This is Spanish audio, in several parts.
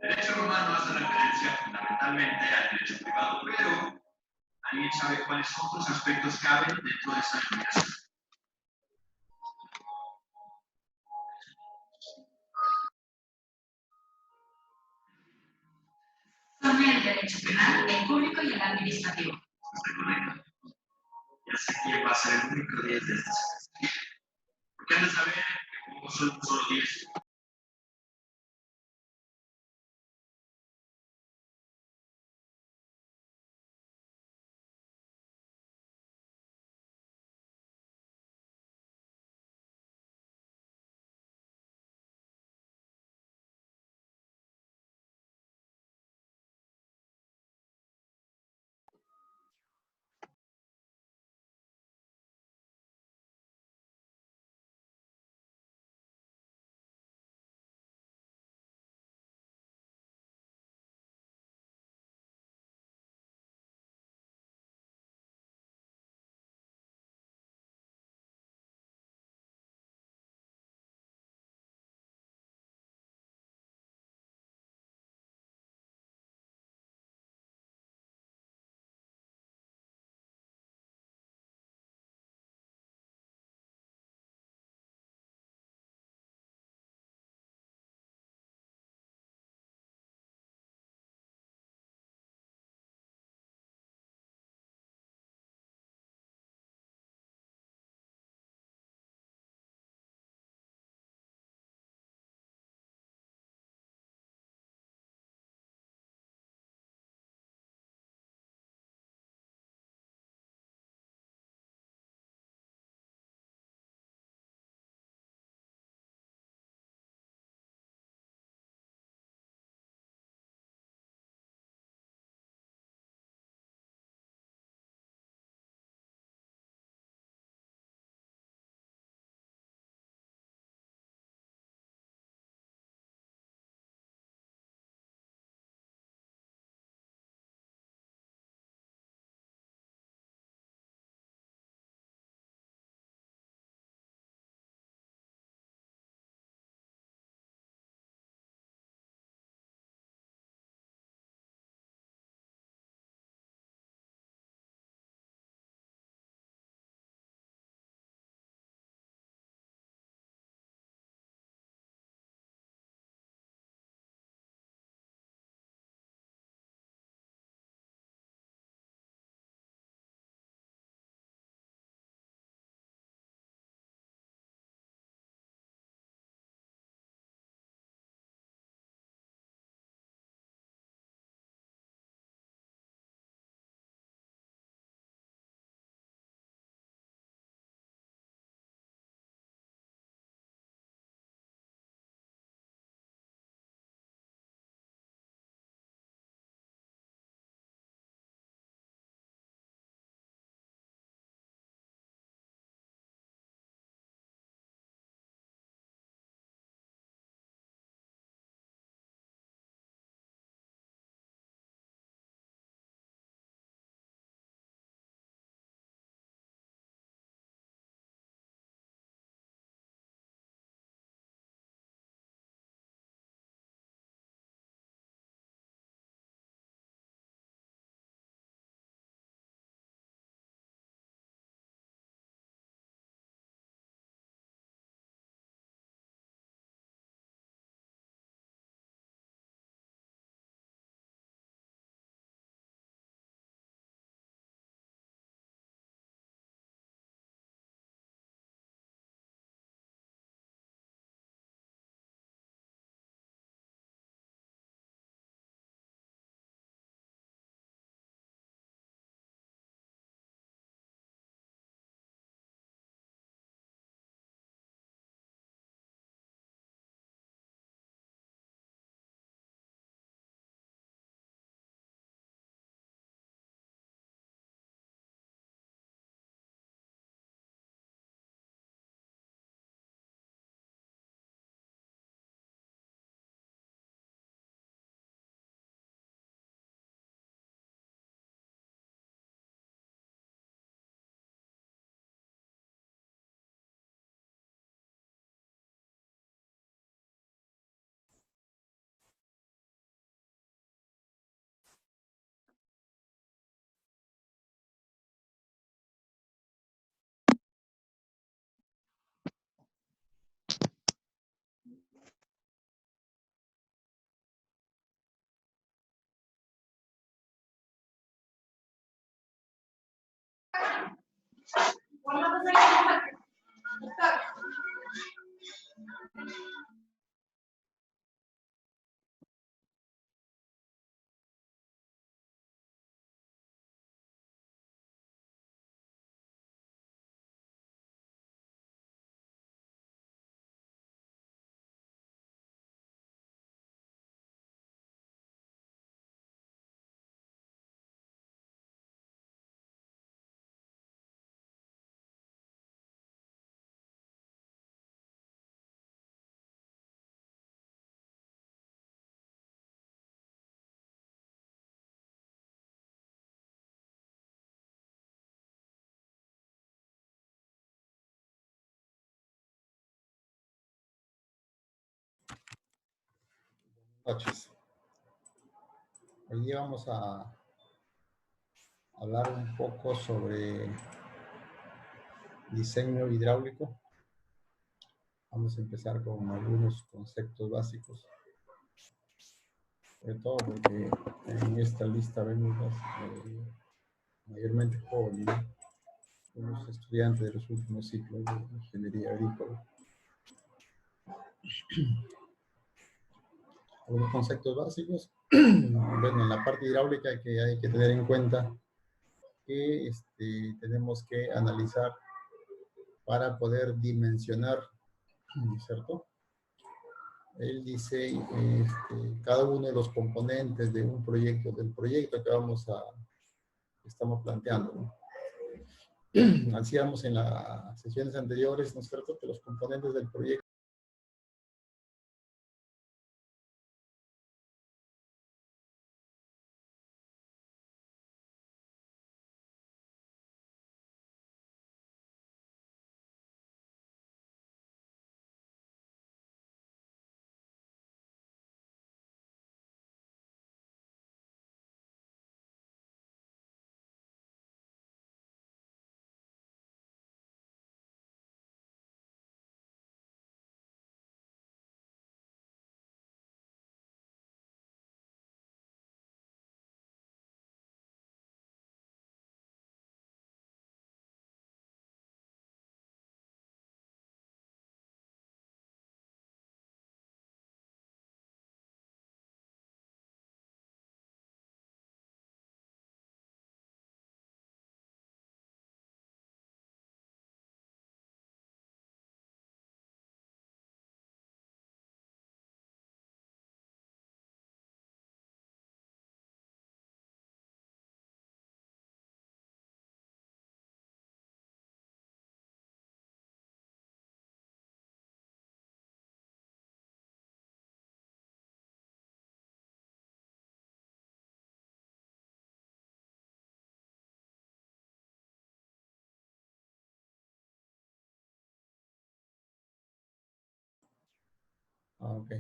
El derecho romano hace referencia fundamentalmente al derecho privado, pero ¿alguien sabe cuáles otros aspectos caben dentro de esta denominación? Son el derecho penal, el público y el administrativo. Está correcto. Ya sé quién va a ser el único 10 de estas. Porque han de saber que como son solo 10, Noches. Hoy día vamos a hablar un poco sobre diseño hidráulico. Vamos a empezar con algunos conceptos básicos. Sobre todo porque en esta lista vemos mayormente jóvenes, ¿no? Unos estudiantes de los últimos ciclos de ingeniería agrícola. Algunos conceptos básicos. Bueno, en la parte hidráulica hay que tener en cuenta que tenemos que analizar para poder dimensionar, ¿cierto? Él dice cada uno de los componentes de un proyecto, del proyecto que estamos planteando, ¿no? Hacíamos en las sesiones anteriores, ¿no es cierto?, que los componentes del proyecto ok.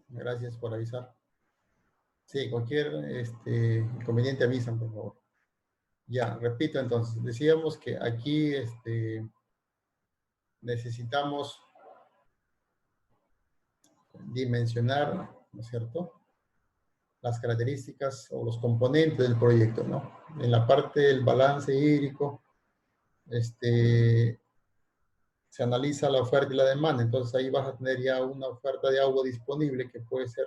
Gracias por avisar. Sí, cualquier inconveniente avisan, por favor. Ya, repito entonces. Decíamos que aquí necesitamos dimensionar, ¿no es cierto?, las características o los componentes del proyecto, ¿no? En la parte del balance hídrico, se analiza la oferta y la demanda. Entonces ahí vas a tener ya una oferta de agua disponible que puede ser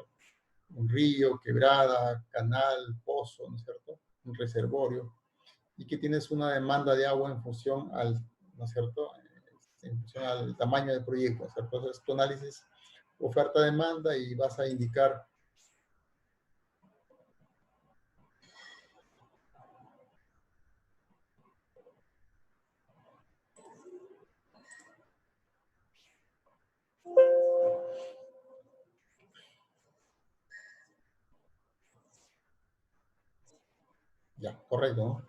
un río, quebrada, canal, pozo, ¿no es cierto?, un reservorio, y que tienes una demanda de agua en función al, ¿no es cierto?, en función al tamaño del proyecto, ¿no es cierto? Entonces tu análisis oferta-demanda y vas a indicar ya, correcto, ¿no?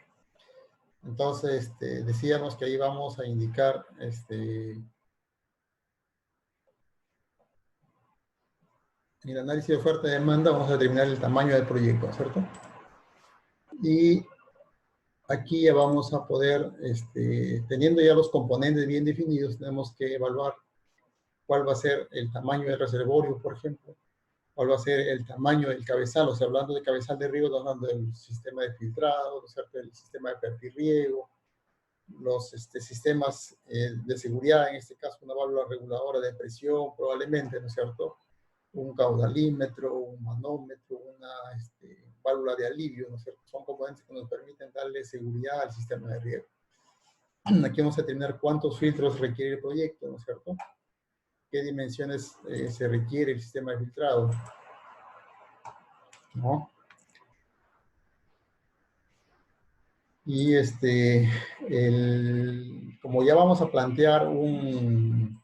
Entonces, decíamos que ahí vamos a indicar, en el análisis de oferta y demanda vamos a determinar el tamaño del proyecto, ¿cierto? Y aquí ya vamos a poder, teniendo ya los componentes bien definidos, tenemos que evaluar cuál va a ser el tamaño del reservorio, por ejemplo, cuál va a ser el tamaño del cabezal. O sea, hablando de cabezal de riego, estamos hablando del sistema de filtrado, ¿no es cierto?, el sistema de pertirriego, los sistemas de seguridad, en este caso una válvula reguladora de presión probablemente, ¿no es cierto?, un caudalímetro, un manómetro, una válvula de alivio, ¿no es cierto? Son componentes que nos permiten darle seguridad al sistema de riego. Aquí vamos a determinar cuántos filtros requiere el proyecto, ¿no es cierto?, qué dimensiones se requiere el sistema de filtrado, ¿no? Y como ya vamos a plantear una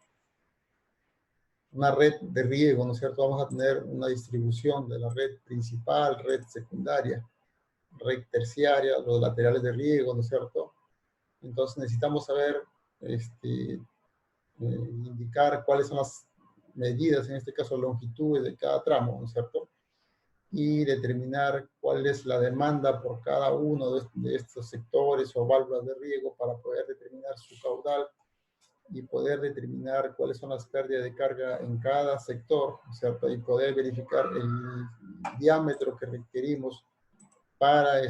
red de riego, ¿no es cierto?, vamos a tener una distribución de la red principal, red secundaria, red terciaria, los laterales de riego, ¿no es cierto? Entonces necesitamos saber, indicar cuáles son las medidas, en este caso longitudes de cada tramo, ¿no es cierto?, y determinar cuál es la demanda por cada uno de estos sectores o válvulas de riego para poder determinar su caudal y poder determinar cuáles son las pérdidas de carga en cada sector, ¿no es cierto?, y poder verificar el diámetro que requerimos para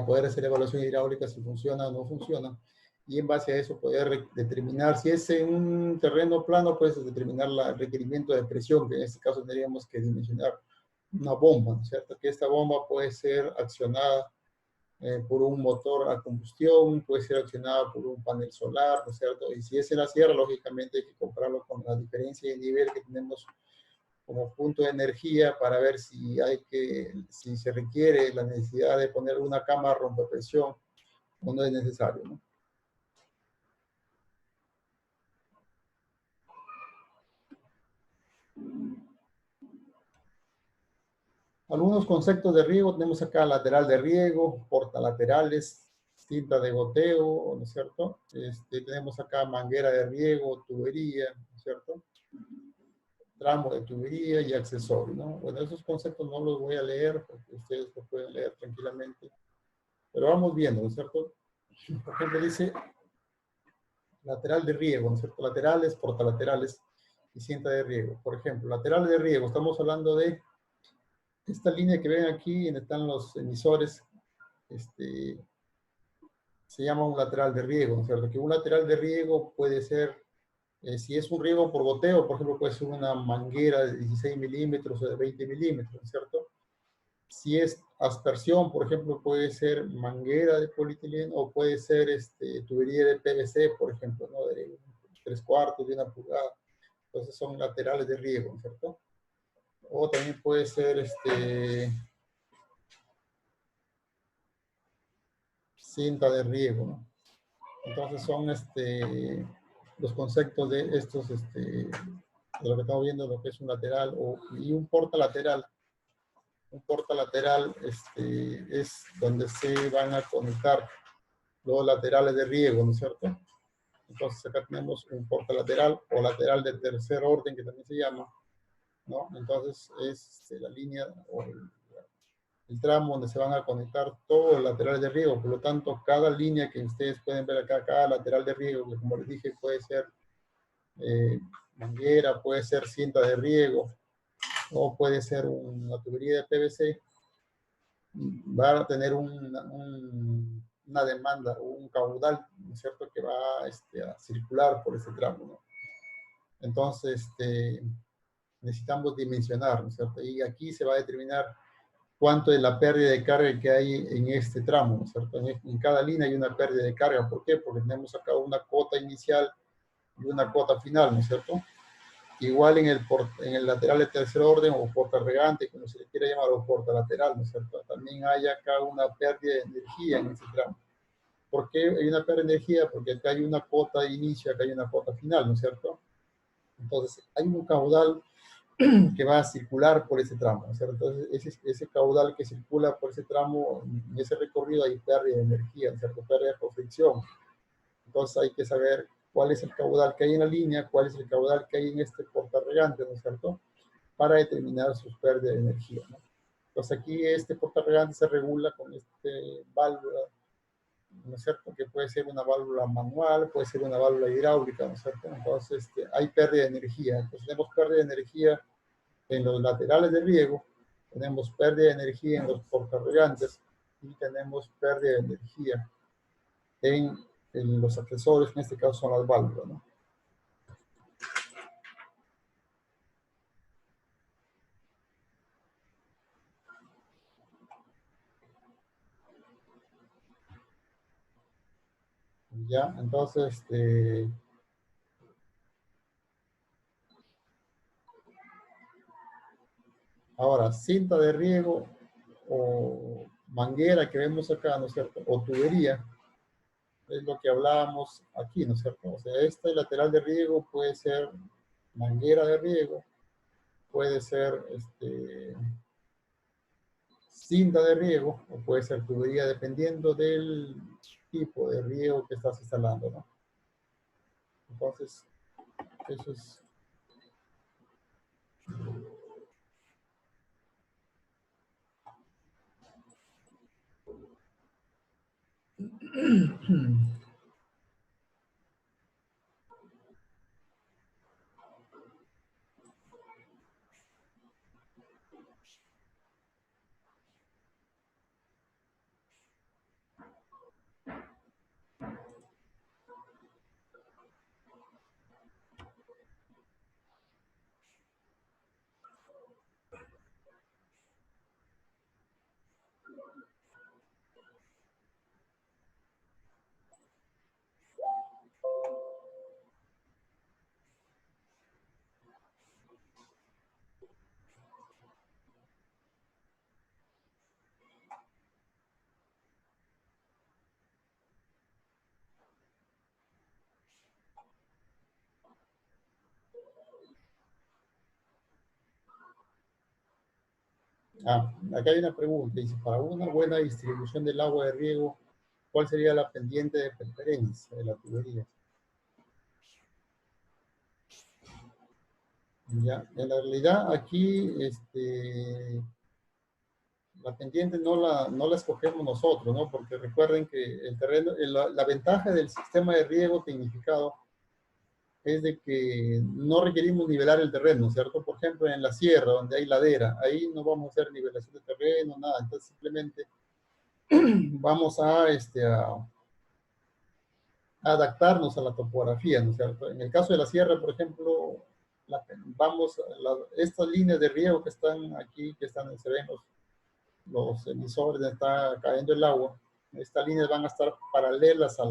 poder hacer evaluación hidráulica si funciona o no funciona, y en base a eso poder determinar si es en un terreno plano, pues determinar el requerimiento de presión, que en este caso tendríamos que dimensionar una bomba, ¿no es cierto?, que esta bomba puede ser accionada por un motor a combustión, puede ser accionada por un panel solar, ¿no es cierto?, y si es en la sierra, lógicamente hay que comprarlo con la diferencia de nivel que tenemos como punto de energía para ver si si se requiere la necesidad de poner una cámara rompepresión o no es necesario, ¿no? Algunos conceptos de riego, tenemos acá lateral de riego, portalaterales, cinta de goteo, ¿no es cierto? Tenemos acá manguera de riego, tubería, ¿no es cierto?, tramo de tubería y accesorio, ¿no? Bueno, esos conceptos no los voy a leer porque ustedes los pueden leer tranquilamente, pero vamos viendo, ¿no es cierto? Por ejemplo, dice lateral de riego, ¿no es cierto?, laterales, portalaterales y cinta de riego. Por ejemplo, lateral de riego, estamos hablando de esta línea que ven aquí, donde están los emisores, se llama un lateral de riego, ¿no es cierto?, que un lateral de riego puede ser, si es un riego por goteo, por ejemplo, puede ser una manguera de 16 milímetros o de 20 milímetros, ¿no es cierto? Si es aspersión, por ejemplo, puede ser manguera de polietileno o puede ser tubería de PVC, por ejemplo, ¿no?, de 3/4 de 1 pulgada. Entonces son laterales de riego, ¿no es cierto? O también puede ser cinta de riego, ¿no? Entonces son los conceptos de estos, de lo que estamos viendo, lo que es un lateral y un portalateral. Un portalateral es donde se van a conectar los laterales de riego, ¿no es cierto? Entonces acá tenemos un portalateral o lateral de tercer orden, que también se llama, ¿no? Entonces es la línea o el tramo donde se van a conectar todos los laterales de riego. Por lo tanto, cada línea que ustedes pueden ver acá, cada lateral de riego, que como les dije puede ser manguera, puede ser cinta de riego, o puede ser una tubería de PVC, va a tener una demanda, un caudal, ¿no es cierto?, que va a circular por ese tramo, ¿no? Entonces, necesitamos dimensionar, ¿no es cierto? Y aquí se va a determinar cuánto es la pérdida de carga que hay en este tramo, ¿no es cierto? En cada línea hay una pérdida de carga. ¿Por qué? Porque tenemos acá una cota inicial y una cota final, ¿no es cierto? Igual en el lateral de tercer orden o porta regante, como se le quiera llamar, o porta lateral, ¿no es cierto? También hay acá una pérdida de energía en este tramo. ¿Por qué hay una pérdida de energía? Porque acá hay una cota de inicio, acá hay una cota final, ¿no es cierto? Entonces, hay un caudal que va a circular por ese tramo, ¿no es cierto? Entonces, ese caudal que circula por ese tramo, en ese recorrido hay pérdida de energía, ¿no es cierto?, pérdida por fricción. Entonces, hay que saber cuál es el caudal que hay en la línea, cuál es el caudal que hay en este portarregante, ¿no es cierto?, para determinar sus pérdidas de energía, ¿no? Entonces, aquí este portarregante se regula con válvula ¿no es cierto? Que puede ser una válvula manual, puede ser una válvula hidráulica, ¿no es cierto? Entonces, hay pérdida de energía. Entonces, tenemos pérdida de energía en los laterales de riego, tenemos pérdida de energía en los portarregantes y tenemos pérdida de energía en los accesorios, en este caso son las válvulas, ¿no? Ya, entonces, ahora, cinta de riego o manguera que vemos acá, ¿no es cierto? O tubería, es lo que hablábamos aquí, ¿no es cierto? O sea, este lateral de riego puede ser manguera de riego, puede ser cinta de riego o puede ser tubería dependiendo del tipo de riego que estás instalando, ¿no? Entonces, eso es... Acá hay una pregunta, dice, para una buena distribución del agua de riego, ¿cuál sería la pendiente de preferencia de la tubería? Ya, en la realidad aquí, la pendiente no la escogemos nosotros, ¿no? Porque recuerden que el terreno, la ventaja del sistema de riego tecnificado es de que no requerimos nivelar el terreno, ¿cierto? Por ejemplo, en la sierra, donde hay ladera, ahí no vamos a hacer nivelación de terreno, nada. Entonces, simplemente vamos a adaptarnos a la topografía, ¿no es cierto? En el caso de la sierra, por ejemplo, estas líneas de riego que están aquí, se ven los emisores donde está cayendo el agua, estas líneas van a estar paralelas a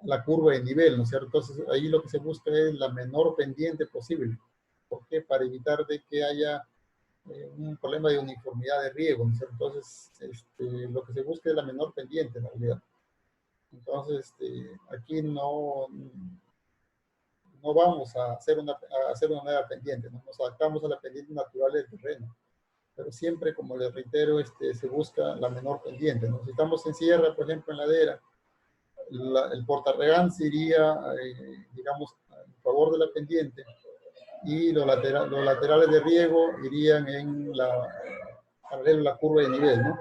la curva de nivel, ¿no es cierto? Entonces, ahí lo que se busca es la menor pendiente posible. ¿Por qué? Para evitar de que haya un problema de uniformidad de riego, ¿no es cierto? Entonces, lo que se busca es la menor pendiente, en realidad. Entonces, aquí no vamos a hacer una nueva pendiente, ¿no? Nos adaptamos a la pendiente natural del terreno. Pero siempre, como les reitero, se busca la menor pendiente, ¿no? Si estamos en sierra, por ejemplo, en ladera, el portarregán iría, digamos, en favor de la pendiente y los laterales de riego irían paralelo a la curva de nivel, ¿no?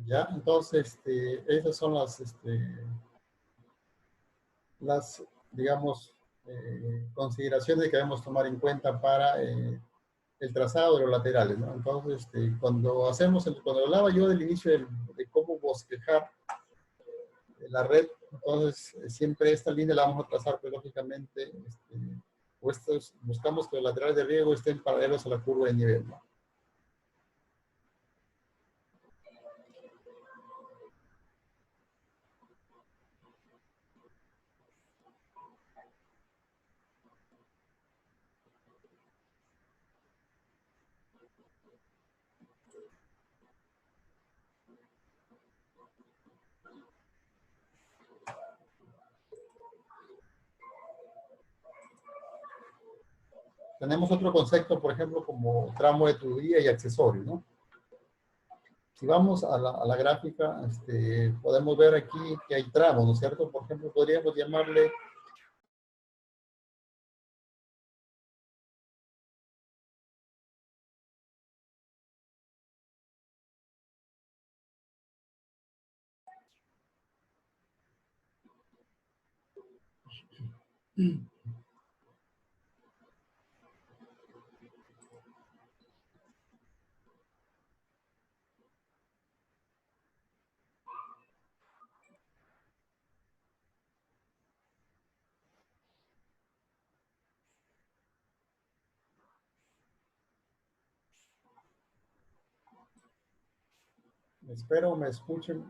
¿Ya? Entonces, esas son digamos, consideraciones que debemos tomar en cuenta para el trazado de los laterales, ¿no? Entonces, cuando hablaba yo del inicio de cómo bosquejar la red, entonces siempre esta línea la vamos a trazar, pues lógicamente, buscamos que los laterales de riego estén paralelos a la curva de nivel, ¿no? tenemos otro concepto, por ejemplo, como tramo de tubería y accesorio, ¿no? Si vamos a la gráfica, podemos ver aquí que hay tramos, ¿no es cierto? Por ejemplo, podríamos llamarle espero me escuchen.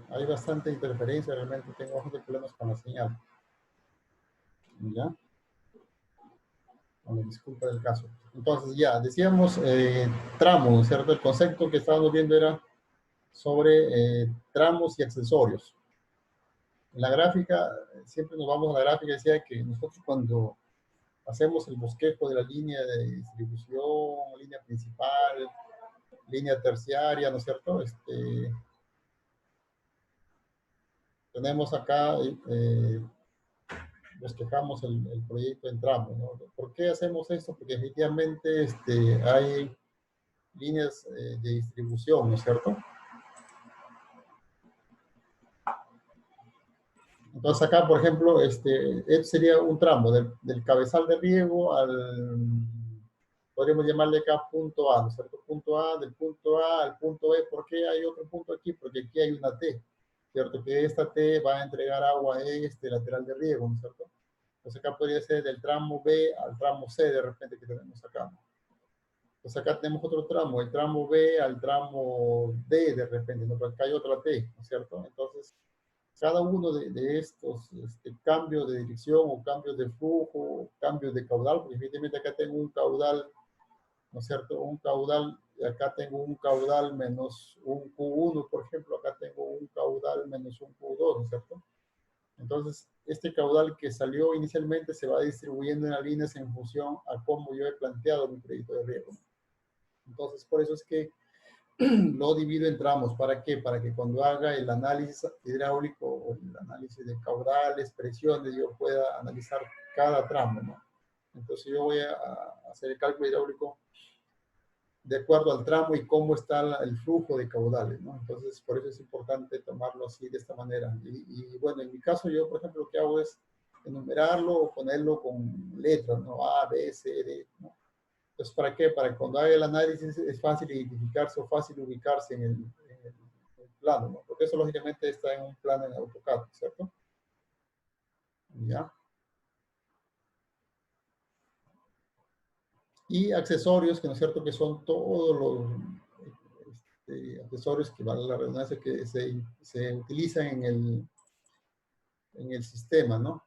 Hay bastante interferencia, realmente tengo bastante problemas con la señal. ¿Ya? Bueno, disculpa del caso. Entonces, ya, decíamos tramos, ¿cierto? El concepto que estábamos viendo era sobre tramos y accesorios. En la gráfica, siempre nos vamos a la gráfica, decía que nosotros cuando hacemos el bosquejo de la línea de distribución, línea principal, línea terciaria, ¿no es cierto? Tenemos acá, bosquejamos el proyecto en tramos, ¿no? ¿Por qué hacemos esto? Porque efectivamente hay líneas de distribución, ¿no es cierto? Entonces acá, por ejemplo, este sería un tramo del cabezal de riego al, podríamos llamarle acá punto A, ¿no es cierto? Punto A, del punto A al punto B. ¿Por qué hay otro punto aquí? Porque aquí hay una T, ¿cierto? Que esta T va a entregar agua a este lateral de riego, ¿no es cierto? Entonces acá podría ser del tramo B al tramo C de repente que tenemos acá. Entonces acá tenemos otro tramo, el tramo B al tramo D de repente, ¿no? Porque acá hay otra T, ¿no es cierto? Entonces, cada uno de estos cambios de dirección o cambios de flujo, cambios de caudal, porque evidentemente acá tengo un caudal, ¿no es cierto? Un caudal, y acá tengo un caudal menos un Q1, por ejemplo, acá tengo un caudal menos un Q2, ¿no es cierto? Entonces, este caudal que salió inicialmente se va distribuyendo en las líneas en función a cómo yo he planteado mi proyecto de riego. Entonces, por eso es que lo divido en tramos. ¿Para qué? Para que cuando haga el análisis hidráulico o el análisis de caudales, presiones, yo pueda analizar cada tramo, ¿no? Entonces yo voy a hacer el cálculo hidráulico de acuerdo al tramo y cómo está el flujo de caudales, ¿no? Entonces, por eso es importante tomarlo así, de esta manera. Y bueno, en mi caso, yo, por ejemplo, lo que hago es enumerarlo o ponerlo con letras, ¿no? A, B, C, D, ¿no? Entonces, ¿para qué? Para que cuando haga el análisis es fácil identificarse o fácil ubicarse en el plano, ¿no? Porque eso, lógicamente, está en un plano en AutoCAD, ¿cierto? ¿Ya? Y accesorios, que no es cierto que son todos los accesorios que, vale la redundancia, que se utilizan en el sistema, ¿no?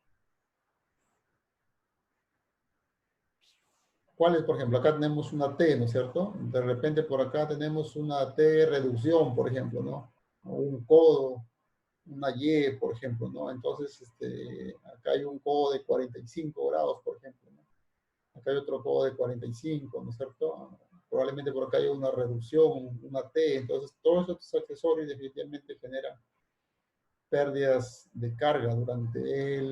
¿Cuáles? Por ejemplo, acá tenemos una T, ¿no es cierto? De repente por acá tenemos una T reducción, por ejemplo, ¿no? O un codo, una Y, por ejemplo, ¿no? Entonces, acá hay un codo de 45 grados, por ejemplo, ¿no? Acá hay otro codo de 45, ¿no es cierto? Probablemente por acá hay una reducción, una T. Entonces, todos estos accesorios definitivamente generan pérdidas de carga durante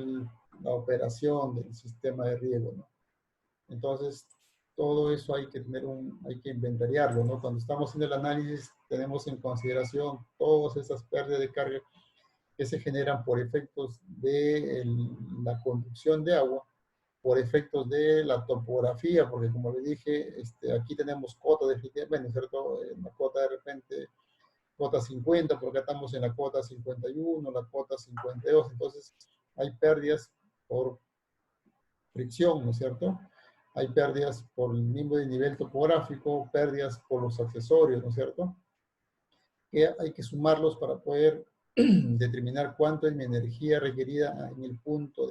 la operación del sistema de riego, ¿no? Entonces, todo eso hay que hay que inventariarlo, ¿no? Cuando estamos haciendo el análisis, tenemos en consideración todas esas pérdidas de carga que se generan por efectos de la conducción de agua, por efectos de la topografía, porque como le dije, aquí tenemos cota definitivamente, ¿cierto? La cota de repente, cota 50, porque estamos en la cota 51, la cota 52, entonces hay pérdidas por fricción, ¿no es cierto? Hay pérdidas por el mismo nivel topográfico, pérdidas por los accesorios, ¿no es cierto? Que hay que sumarlos para poder determinar cuánto es mi energía requerida en el punto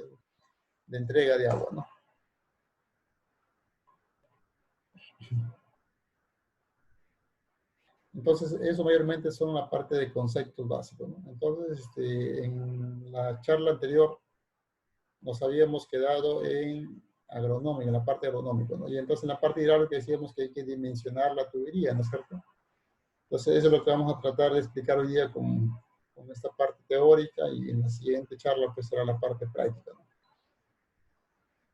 de entrega de agua, ¿no? Entonces, eso mayormente son la parte de conceptos básicos, ¿no? Entonces, en la charla anterior nos habíamos quedado en agronómica, en la parte agronómica, ¿no? Y entonces en la parte hidráulica decíamos que hay que dimensionar la tubería, ¿no es cierto? Entonces eso es lo que vamos a tratar de explicar hoy día con esta parte teórica, y en la siguiente charla pues será la parte práctica, ¿no?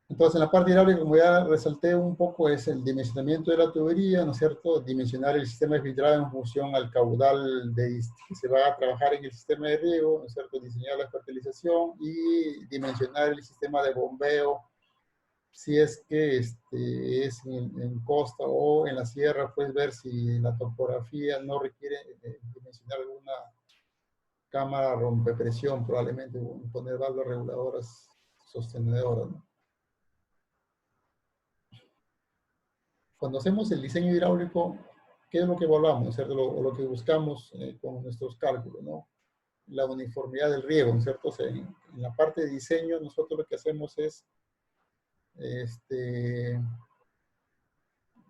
Entonces, en la parte hidráulica, como ya resalté un poco, es el dimensionamiento de la tubería, ¿no es cierto? Dimensionar el sistema de filtrado en función al caudal que se va a trabajar en el sistema de riego, ¿no es cierto? Diseñar la fertilización y dimensionar el sistema de bombeo, si es que es en costa o en la sierra, pues ver si la topografía no requiere dimensionar alguna cámara rompepresión, probablemente poner válvulas reguladoras sostenedoras, ¿no? Cuando hacemos el diseño hidráulico, ¿qué es lo que evaluamos, ¿cierto? Lo que buscamos con nuestros cálculos, ¿no? La uniformidad del riego, ¿no es cierto? O sea, en la parte de diseño, nosotros lo que hacemos es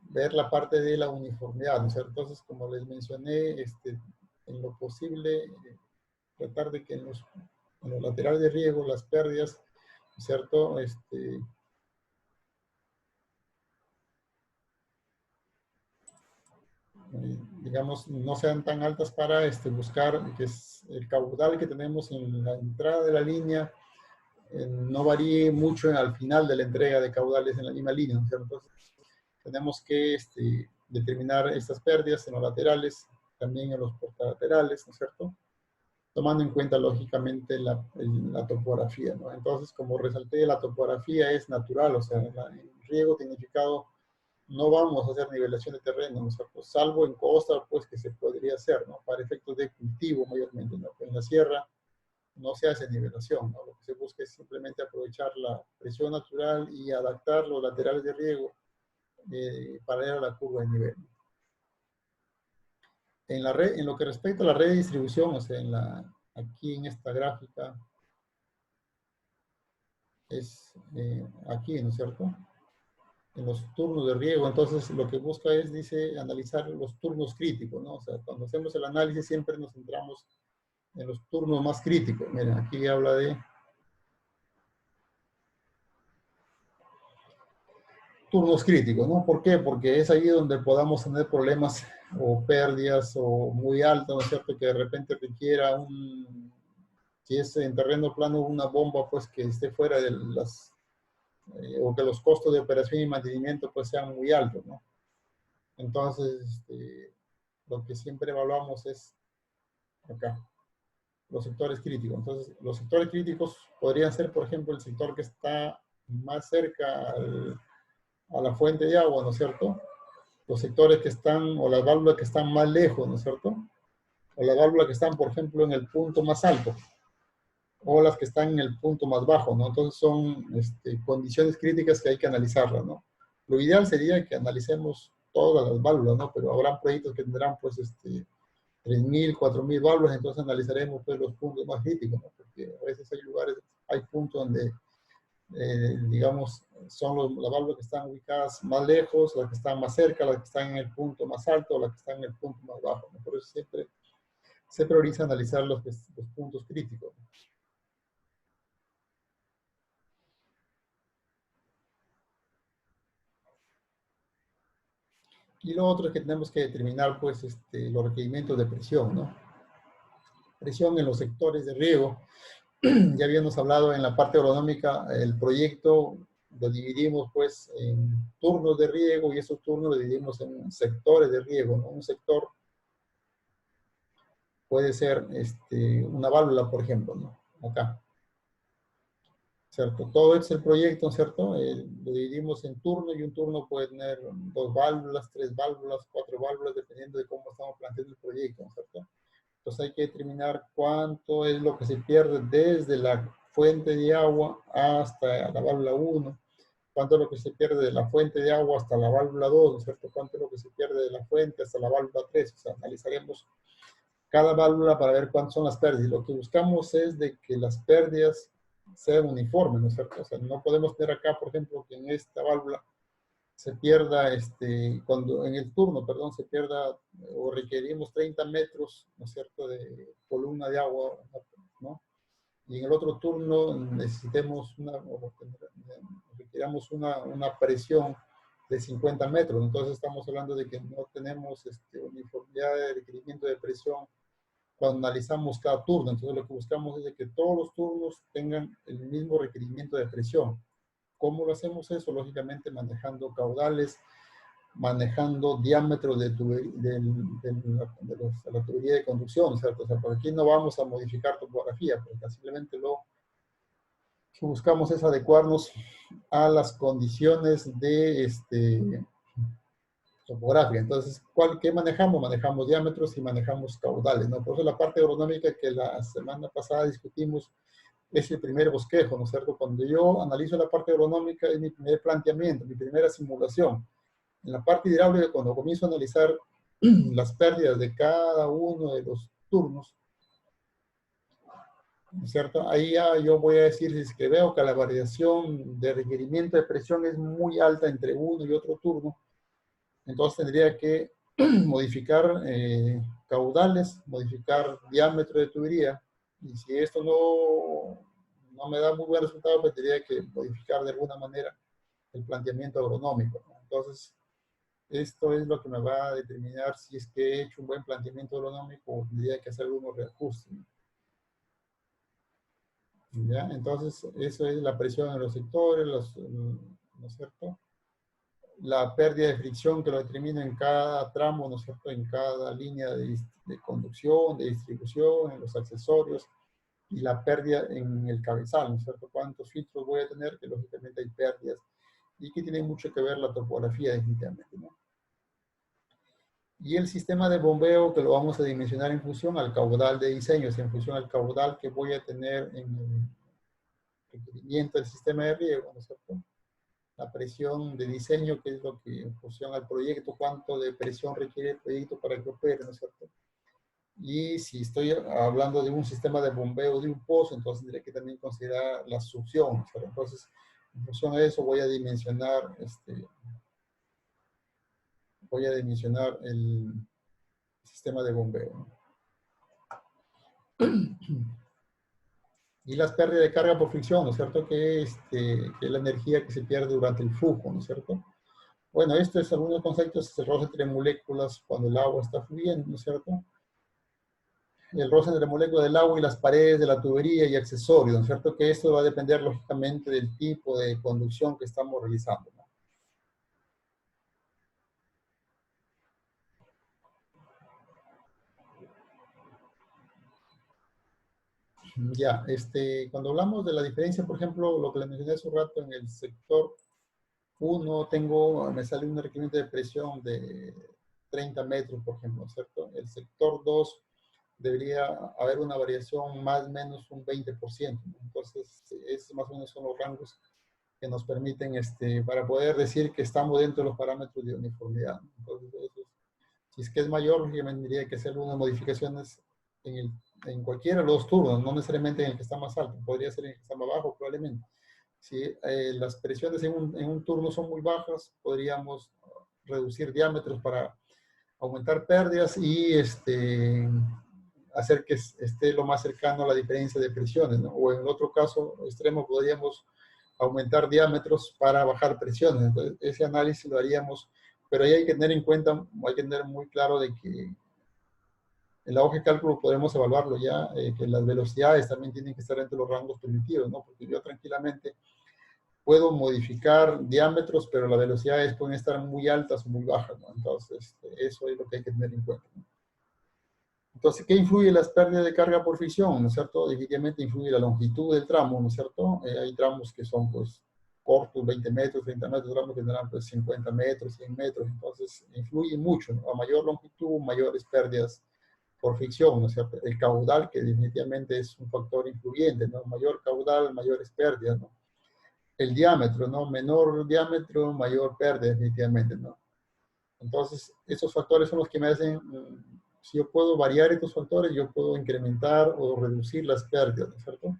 ver la parte de la uniformidad, ¿no es cierto? Entonces, como les mencioné, en lo posible, tratar de que en los laterales de riego, las pérdidas, ¿no es cierto? Digamos, no sean tan altas para buscar que es el caudal que tenemos en la entrada de la línea no varíe mucho al final de la entrega de caudales en la misma línea, ¿no es cierto? Entonces, tenemos que determinar estas pérdidas en los laterales, también en los portalaterales, ¿no es cierto? Tomando en cuenta, lógicamente, la topografía, ¿no? Entonces, como resalté, la topografía es natural, o sea, el riego tecnificado no vamos a hacer nivelación de terreno, ¿no es cierto? Salvo en costa, pues que se podría hacer, ¿no? Para efectos de cultivo mayormente, ¿no? En la sierra no se hace nivelación, ¿no? Lo que se busca es simplemente aprovechar la presión natural y adaptar los laterales de riego para ir a la curva de nivel. En lo que respecta a la red de distribución, o sea, aquí en esta gráfica, es aquí, ¿no es cierto? En los turnos de riego, entonces lo que busca es, dice, analizar los turnos críticos, ¿no? O sea, cuando hacemos el análisis siempre nos centramos en los turnos más críticos. Miren, aquí habla de turnos críticos, ¿no? ¿Por qué? Porque es ahí donde podamos tener problemas o pérdidas o muy altas, ¿no es cierto? Que de repente requiera si es en terreno plano, una bomba, pues que esté fuera de o que los costos de operación y mantenimiento pues sean muy altos, ¿no? Entonces, lo que siempre evaluamos es acá, los sectores críticos. Entonces, los sectores críticos podrían ser, por ejemplo, el sector que está más cerca a la fuente de agua, ¿no es cierto? Los sectores que están, o las válvulas que están más lejos, ¿no es cierto? O las válvulas que están, por ejemplo, en el punto más alto, o las que están en el punto más bajo, ¿no? Entonces son condiciones críticas que hay que analizarlas, ¿no? Lo ideal sería que analicemos todas las válvulas, ¿no? Pero habrá proyectos que tendrán, pues, 3.000, 4.000 válvulas, entonces analizaremos, pues, los puntos más críticos, ¿no? Porque a veces hay lugares, hay puntos donde, digamos, son las válvulas que están ubicadas más lejos, las que están más cerca, las que están en el punto más alto, las que están en el punto más bajo, ¿no? Por eso siempre se prioriza analizar los puntos críticos, ¿no? Y lo otro es que tenemos que determinar, pues, los requerimientos de presión, ¿no? Presión en los sectores de riego. Ya habíamos hablado en la parte agronómica, el proyecto lo dividimos, pues, en turnos de riego, y esos turnos lo dividimos en sectores de riego, ¿no? Un sector puede ser una válvula, por ejemplo, ¿no? Acá. ¿Cierto? Todo es el proyecto, ¿cierto? Lo dividimos en turnos, y un turno puede tener 2 válvulas, 3 válvulas, 4 válvulas, dependiendo de cómo estamos planteando el proyecto, ¿cierto? Entonces hay que determinar cuánto es lo que se pierde desde la fuente de agua hasta la válvula 1, cuánto es lo que se pierde de la fuente de agua hasta la válvula 2, ¿cierto? Cuánto es lo que se pierde de la fuente hasta la válvula 3, o sea, analizaremos cada válvula para ver cuántas son las pérdidas. Lo que buscamos es de que las pérdidas sean uniformes, ¿no es cierto? O sea, no podemos tener acá, por ejemplo, que en esta válvula se pierda, cuando en el turno, perdón, se pierda o requerimos 30 metros, ¿no es cierto?, de columna de agua, ¿no? y en el otro turno necesitemos requiramos una presión de 50 metros. Entonces estamos hablando de que no tenemos uniformidad de requerimiento de presión cuando analizamos cada turno. Entonces lo que buscamos es de que todos los turnos tengan el mismo requerimiento de presión. ¿Cómo lo hacemos eso? Lógicamente manejando caudales, manejando diámetros de la tubería de conducción, ¿cierto? O sea, por aquí no vamos a modificar topografía, porque simplemente lo que buscamos es adecuarnos a las condiciones de topográfica. Entonces, ¿qué manejamos? Manejamos diámetros y manejamos caudales, ¿no? Por eso la parte agronómica que la semana pasada discutimos es el primer bosquejo, ¿no es cierto? Cuando yo analizo la parte agronómica es mi primer planteamiento, mi primera simulación. En la parte hidráulica, cuando comienzo a analizar las pérdidas de cada uno de los turnos, ¿no es cierto? Ahí ya yo voy a decir, si es que veo que la variación de requerimiento de presión es muy alta entre uno y otro turno, entonces tendría que modificar caudales, modificar diámetro de tubería, y si esto no me da muy buen resultado, pues tendría que modificar de alguna manera el planteamiento agronómico, ¿no? Entonces, esto es lo que me va a determinar si es que he hecho un buen planteamiento agronómico o tendría que hacer algunos reajustes, ¿no? ¿Ya? Entonces, eso es la presión en los sectores, ¿no es cierto? La pérdida de fricción que lo determina en cada tramo, ¿no es cierto? En cada línea de conducción, de distribución, en los accesorios, y la pérdida en el cabezal, ¿no es cierto? ¿Cuántos filtros voy a tener? Que lógicamente hay pérdidas, y que tiene mucho que ver la topografía definitivamente, ¿no? Y el sistema de bombeo que lo vamos a dimensionar en función al caudal de diseño, en función al caudal que voy a tener en el requerimiento del sistema de riego, ¿no es cierto? La presión de diseño, que es lo que en función al proyecto, cuánto de presión requiere el proyecto para que opere, ¿no es cierto? Y si estoy hablando de un sistema de bombeo de un pozo, entonces tendré que también considerar la succión, ¿no es cierto? Entonces, en función a eso voy a dimensionar el sistema de bombeo, ¿no? Y las pérdidas de carga por fricción, ¿no es cierto? Que es la energía que se pierde durante el flujo, ¿no es cierto? Bueno, esto es algunos conceptos, el roce entre moléculas cuando el agua está fluyendo, ¿no es cierto? El roce entre moléculas del agua y las paredes de la tubería y accesorios, ¿no es cierto? Que esto va a depender lógicamente del tipo de conducción que estamos realizando, ¿no? Ya, cuando hablamos de la diferencia, por ejemplo, lo que le mencioné hace un rato en el sector 1, me sale un requerimiento de presión de 30 metros, por ejemplo, ¿cierto? El sector 2 debería haber una variación más o menos un 20%, ¿no? Entonces, esos más o menos son los rangos que nos permiten, para poder decir que estamos dentro de los parámetros de uniformidad, ¿no? Entonces, si es que es mayor, lógicamente tendría que hacer algunas modificaciones en cualquiera de los turnos, no necesariamente en el que está más alto, podría ser en el que está más bajo probablemente. Si las presiones en un turno son muy bajas, podríamos reducir diámetros para aumentar pérdidas y hacer que esté lo más cercano a la diferencia de presiones, ¿no? O en otro caso extremo podríamos aumentar diámetros para bajar presiones. Entonces, ese análisis lo haríamos, pero ahí hay que tener en cuenta, hay que tener muy claro de que en la hoja de cálculo podemos evaluarlo ya, que las velocidades también tienen que estar entre los rangos permitidos, ¿no? Porque yo tranquilamente puedo modificar diámetros, pero las velocidades pueden estar muy altas o muy bajas, ¿no? Entonces, eso es lo que hay que tener en cuenta, ¿no? Entonces, ¿qué influye en las pérdidas de carga por fricción? ¿No es cierto? Definitivamente influye la longitud del tramo, ¿no es cierto? Hay tramos que son, pues, cortos, 20 metros, 30 metros, tramos que tendrán, pues, 50 metros, 100 metros. Entonces, influye mucho, ¿no? A mayor longitud, mayores pérdidas por fricción, ¿no es cierto? El caudal, que definitivamente es un factor influyente, ¿no? Mayor caudal, mayores pérdidas, ¿no? El diámetro, ¿no? Menor diámetro, mayor pérdida, definitivamente, ¿no? Entonces, esos factores son los que me hacen, si yo puedo variar estos factores, yo puedo incrementar o reducir las pérdidas, ¿no es cierto?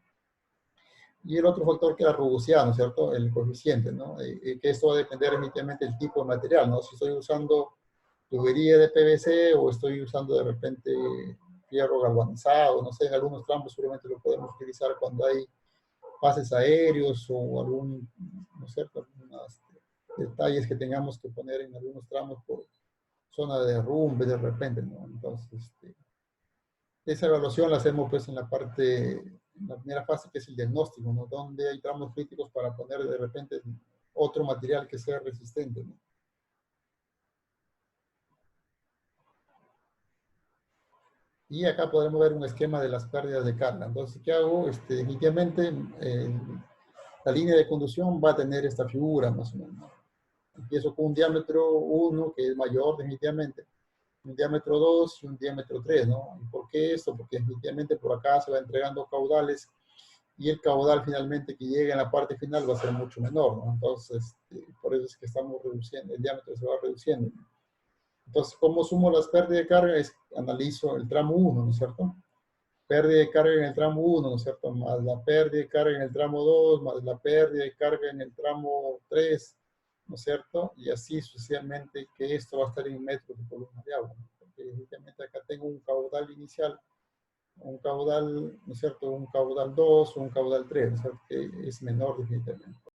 Y el otro factor que es la rugosidad, ¿no es cierto? El coeficiente, ¿no? Que esto va a depender definitivamente del tipo de material, ¿no? Si estoy usando tubería de PVC o estoy usando de repente hierro galvanizado, no sé, en algunos tramos seguramente lo podemos utilizar cuando hay pases aéreos o algún, ¿no es cierto?, algunos detalles que tengamos que poner en algunos tramos por zona de derrumbe de repente, ¿no? Entonces, esa evaluación la hacemos pues en la parte, en la primera fase que es el diagnóstico, ¿no? Donde hay tramos críticos para poner de repente otro material que sea resistente, ¿no? Y acá podremos ver un esquema de las pérdidas de carga. Entonces, ¿qué hago? Definitivamente, la línea de conducción va a tener esta figura más o menos, ¿no? Empiezo con un diámetro 1, que es mayor definitivamente, un diámetro 2 y un diámetro 3, ¿no? ¿Y por qué esto? Porque definitivamente por acá se va entregando caudales y el caudal finalmente que llega en la parte final va a ser mucho menor, ¿no? Entonces, por eso es que estamos reduciendo, el diámetro se va reduciendo, ¿no? Entonces, ¿cómo sumo las pérdidas de carga? Analizo el tramo 1, ¿no es cierto? Pérdida de carga en el tramo 1, ¿no es cierto? Más la pérdida de carga en el tramo 2, más la pérdida de carga en el tramo 3, ¿no es cierto? Y así sucesivamente, que esto va a estar en metros de columna de agua, ¿no? Porque evidentemente acá tengo un caudal inicial, un caudal, ¿no es cierto? Un caudal 2 o un caudal 3, ¿no es cierto? Que es menor definitivamente.